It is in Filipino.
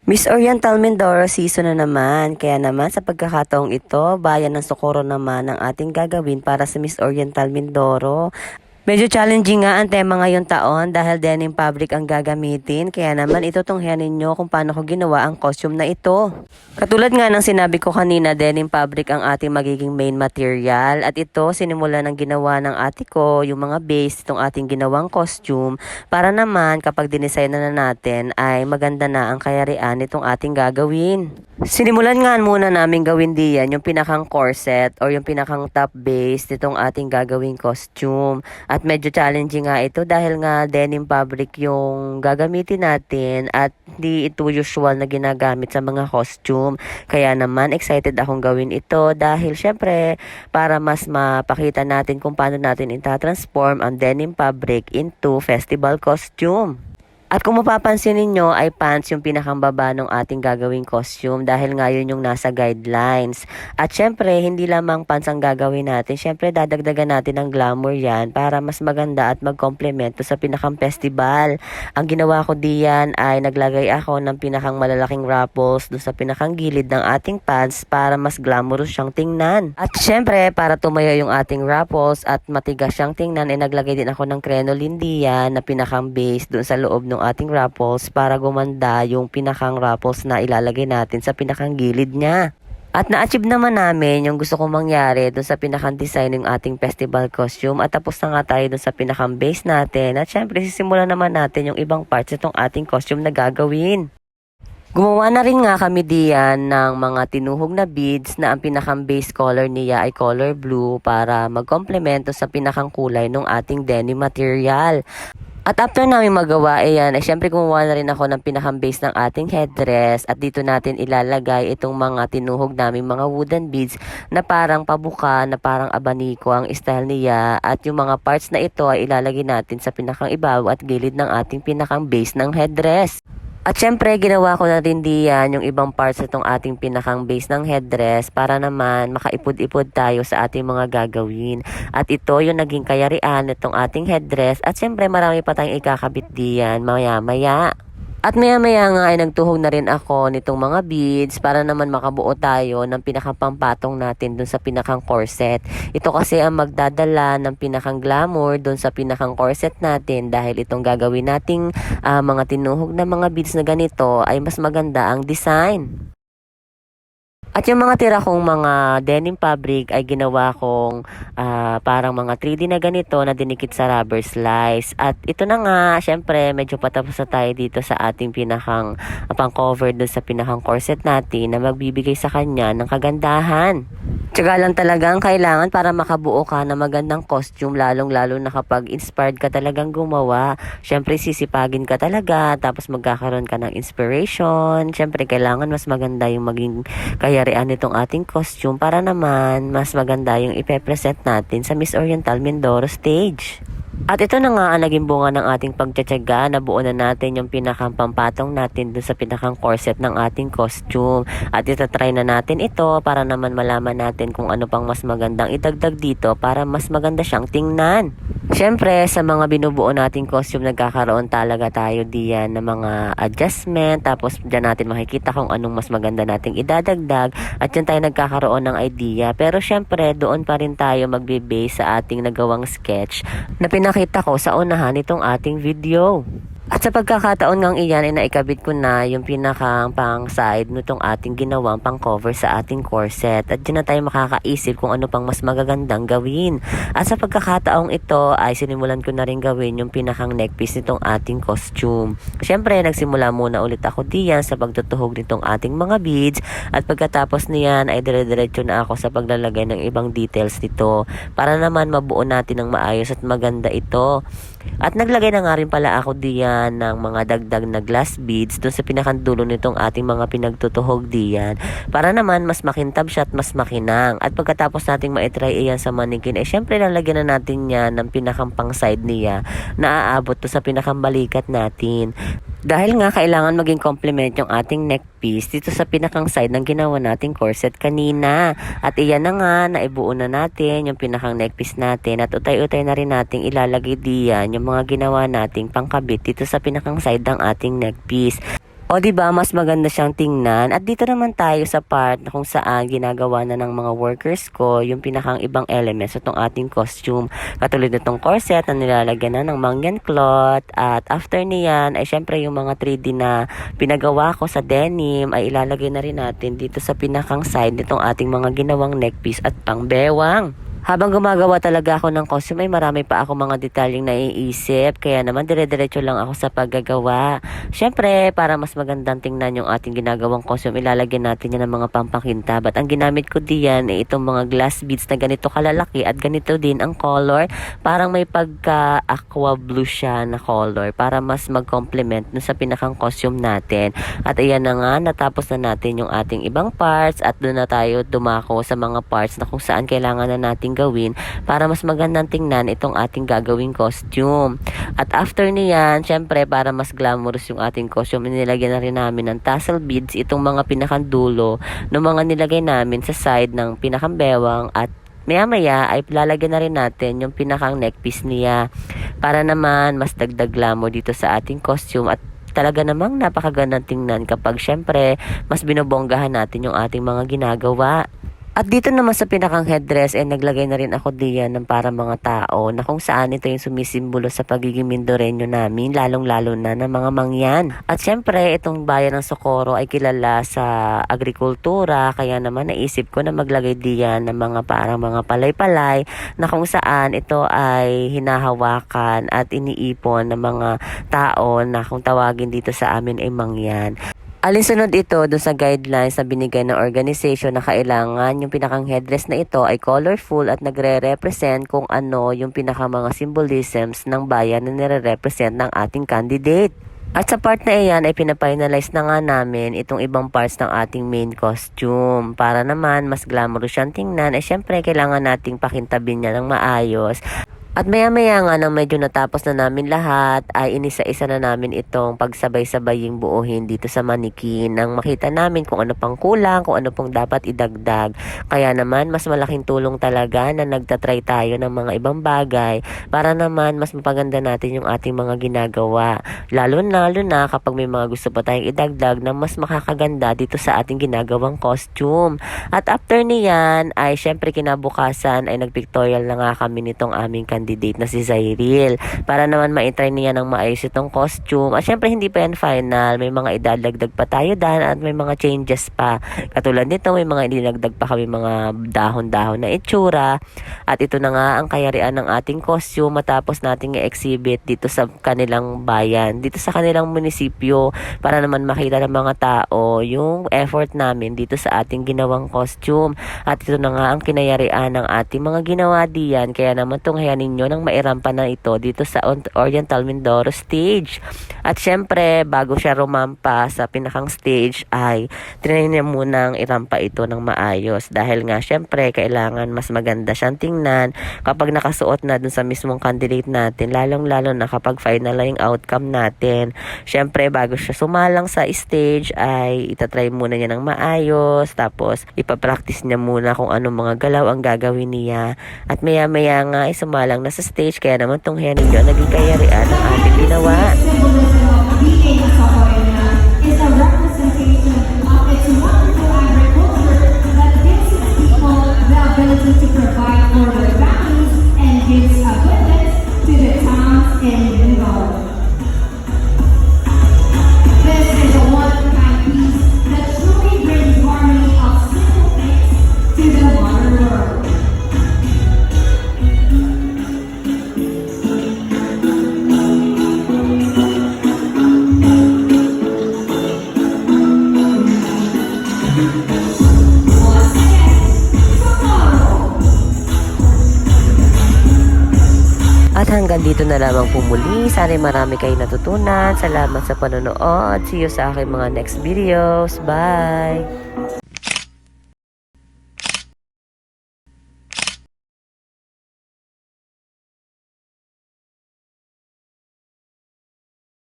Miss Oriental Mindoro season na naman. Kaya naman sa pagkakataong ito, bayan ng Socorro naman ang ating gagawin para sa Miss Oriental Mindoro. Medyo challenging nga ang tema ngayong taon dahil denim fabric ang gagamitin. Kaya naman ito tunghayan ninyo kung paano ko ginawa ang costume na ito. Katulad nga ng sinabi ko kanina, denim fabric ang ating magiging main material. At ito, sinimula ng ginawa ng ate ko, yung mga base itong ating ginawang costume. Para naman kapag dinesign na natin ay maganda na ang kayarian nitong ating gagawin. Sinimulan nga muna namin gawin diyan yung pinakang corset or yung pinakang top base nitong ating gagawing costume. At medyo challenging nga ito dahil nga denim fabric yung gagamitin natin at di ito usual na ginagamit sa mga costume. Kaya naman excited akong gawin ito dahil syempre para mas mapakita natin kung paano natin ita-transform ang denim fabric into festival costume. At kung mapapansin ninyo ay pants yung pinakang baba ng ating gagawing costume dahil nga yun yung nasa guidelines. At syempre, hindi lamang pants ang gagawin natin. Syempre, dadagdagan natin ng glamour yan para mas maganda at mag-complemento sa pinakang festival. Ang ginawa ko diyan ay naglagay ako ng pinakang malalaking ruffles doon sa pinakang gilid ng ating pants para mas glamorous siyang tingnan. At syempre, para tumayo yung ating ruffles at matigas siyang tingnan, ay naglagay din ako ng crinoline diyan na pinakang base doon sa loob ng ating ruffles para gumanda yung pinakang ruffles na ilalagay natin sa pinakang gilid niya. At na-achieve naman namin yung gusto kong mangyari doon sa pinakang design ng ating festival costume at tapos na nga tayo doon sa pinakang base natin at syempre sisimulan naman natin yung ibang parts itong ating costume na gagawin. Gumawa na rin nga kami diyan ng mga tinuhog na beads na ang pinakang base color niya ay color blue para mag-complemento sa pinakang kulay ng ating denim material. At after namin magawa, ayan, ay syempre gumawa na rin ako ng pinakang base ng ating headdress at dito natin ilalagay itong mga tinuhog naming mga wooden beads na parang pabuka, na parang abaniko ang style niya at yung mga parts na ito ay ilalagay natin sa pinakang ibabaw at gilid ng ating pinakang base ng headdress. At syempre, ginawa ko na rin diyan yung ibang parts itong ating pinakang base ng headdress para naman makaipod-ipod tayo sa ating mga gagawin. At ito yung naging kayarian itong ating headdress. At syempre, marami pa tayong ikakabit diyan maya-maya. At maya-maya nga ay nagtuhog na rin ako nitong mga beads para naman makabuo tayo ng pinakapampatong natin dun sa pinakang corset. Ito kasi ang magdadala ng pinakang glamour dun sa pinakang corset natin dahil itong gagawin nating mga tinuhog na mga beads na ganito ay mas maganda ang design. At yung mga tira kong mga denim fabric ay ginawa kong parang mga 3D na ganito na dinikit sa rubber slice. At ito na nga, syempre medyo patapos na tayo dito sa ating pinakang pang-cover doon sa pinakang corset natin na magbibigay sa kanya ng kagandahan. Tiyaga lang talaga ang kailangan para makabuo ka ng magandang costume, lalong-lalo na kapag inspired ka talagang gumawa. Syempre sisipagin ka talaga, tapos magkakaroon ka ng inspiration. Syempre kailangan mas maganda yung maging kayarian nitong ating costume para naman mas maganda yung ipepresent natin sa Miss Oriental Mindoro stage. At ito na nga ang naging bunga ng ating pagtsatsaga. Nabuo na natin yung pinakang pampatong natin dun sa pinakang corset ng ating costume. At itatry na natin ito para naman malaman natin kung ano pang mas magandang idagdag dito para mas maganda siyang tingnan. Siyempre, sa mga binubuo nating costume, nagkakaroon talaga tayo diyan ng mga adjustment. Tapos dyan natin makikita kung anong mas maganda nating idadagdag. At dyan tayo nagkakaroon ng idea. Pero siyempre, doon pa rin tayo magbe-base sa ating nagawang sketch na pinakita ko sa unahan nitong ating video. At sa pagkakataon ngang iyan ay naikabit ko na yung pinakang pang side nitong ating ginawang pang cover sa ating corset. At dyan na tayo makakaisip kung ano pang mas magagandang gawin. At sa pagkakataong ito ay sinimulan ko na rin gawin yung pinakang neckpiece nitong ating costume. Siyempre nagsimula muna ulit ako diyan sa pagtutuhog nitong ating mga beads. At pagkatapos niyan ay dire-diretso na ako sa paglalagay ng ibang details nito para naman mabuo natin ng maayos at maganda ito. At naglagay na nga rin pala ako diyan ng mga dagdag na glass beads doon sa pinakandulo nitong ating mga pinagtutuhog diyan para naman mas makintab siya at mas makinang. At pagkatapos nating maitry iyan sa mannequin ay syempre lalagyan na natin yan ng pinakang pang side niya na aabot to sa pinakang balikat natin. Dahil nga kailangan maging complement yung ating neck piece dito sa pinakang side ng ginawa nating corset kanina. At iyan na nga, naibuo na natin yung pinakang neck piece natin at utay-utay na rin nating ilalagay diyan yung mga ginawa nating pangkabit dito sa pinakang side ng ating neck piece. O di ba mas maganda siyang tingnan. At dito naman tayo sa part na kung saan ginagawa na ng mga workers ko yung pinakang ibang elements sa itong ating costume. Katulad nitong corset na nilalagyan na ng mangyan cloth. At after niyan ay syempre yung mga 3D na pinagawa ko sa denim ay ilalagay na rin natin dito sa pinakang side nitong ating mga ginawang neckpiece at pangbewang. Habang gumagawa talaga ako ng costume ay marami pa ako mga detalyeng naiisip. Kaya naman dire-diretso lang ako sa paggagawa. Siyempre, para mas magandang tingnan yung ating ginagawang costume, ilalagyan natin yan ng mga pampakintab. At ang ginamit ko diyan ay itong mga glass beads na ganito kalalaki at ganito din ang color. Parang may pagka-aqua blue siya na color para mas mag-complement dun sa pinakang costume natin. At ayan na nga, natapos na natin yung ating ibang parts at doon na tayo dumako sa mga parts na kung saan kailangan na natin gawin para mas magandang tingnan itong ating gagawing costume. At after niyan, syempre para mas glamorous yung ating costume, nilagyan na rin namin ng tassel beads itong mga pinakandulo ng mga nilagay namin sa side ng pinakambewang at maya-maya ay lalagyan na rin natin yung pinakang neckpiece niya para naman mas dagdag glamour dito sa ating costume at talaga namang napakagandang tingnan kapag syempre mas binobonggahan natin yung ating mga ginagawa. At dito naman sa pinakang headdress ay naglagay na rin ako diyan ng para mga tao na kung saan ito yung sumisimbolo sa pagiging Mindoreño namin, lalong-lalo na ng mga mangyan. At syempre, itong bayan ng Socorro ay kilala sa agrikultura, kaya naman naisip ko na maglagay diyan ng mga parang mga palay-palay na kung saan ito ay hinahawakan at iniipon ng mga tao na kung tawagin dito sa amin ay mangyan. Alinsunod ito dun sa guidelines na binigay ng organization na kailangan yung pinakang headdress na ito ay colorful at nagre-represent kung ano yung pinaka mga symbolisms ng bayan na nire-represent ng ating candidate. At sa part na iyan ay pinafinalize na nga namin itong ibang parts ng ating main costume. Para naman mas glamorous siyang tingnan ay syempre kailangan nating pakintabin niya ng maayos. At maya-maya nga nang medyo natapos na namin lahat ay inisa-isa na namin itong pagsabay-sabaying buuhin dito sa manikin nang makita namin kung ano pang kulang, kung ano pang dapat idagdag. Kaya naman mas malaking tulong talaga na nagtatry tayo ng mga ibang bagay para naman mas mapaganda natin yung ating mga ginagawa. Lalo na kapag may mga gusto pa tayong idagdag na mas makakaganda dito sa ating ginagawang costume. At after niyan ay syempre kinabukasan ay nagpictorial na nga kami nitong aming candidate na si Zyril para naman ma-try niya ng maayos itong costume. At syempre hindi pa yan final, may mga idadagdag pa tayo dyan at may mga changes pa. Katulad nito may mga idinagdag pa kami mga dahon-dahon na itsura. At ito na nga ang kayarian ng ating costume matapos nating i-exhibit dito sa kanilang bayan, dito sa kanilang munisipyo para naman makita ng mga tao yung effort namin dito sa ating ginawang costume. At ito na nga ang kinayarian ng ating mga ginawa diyan, kaya naman tunghayan ninyo nang mairampa na ito dito sa Oriental Mindoro stage. At syempre, bago siya rumampa sa pinakang stage ay trinay niya munang irampa ito ng maayos dahil nga syempre kailangan mas maganda siyang tingnan kapag nakasuot na dun sa mismong candidate natin, lalong-lalo na kapag final na yung outcome natin. Syempre, bago siya sumalang sa stage ay itatry muna niya ng maayos, tapos ipapractice niya muna kung anong mga galaw ang gagawin niya. At maya-maya nga ay sumalang na sa stage, kaya naman tunghayan ninyo naging kayarian ng ating ginawa. Is a representation of its wonderful agriculture that gives its people the ability to provide for their families and gives abundance to the towns in Mindoro. This is a one-of-a-kind piece that truly brings harmony of simple things to the modern world. At hanggang dito na lamang po muli. Sana marami kayong natutunan. Salamat sa panonood. See you sa aking mga next videos. Bye!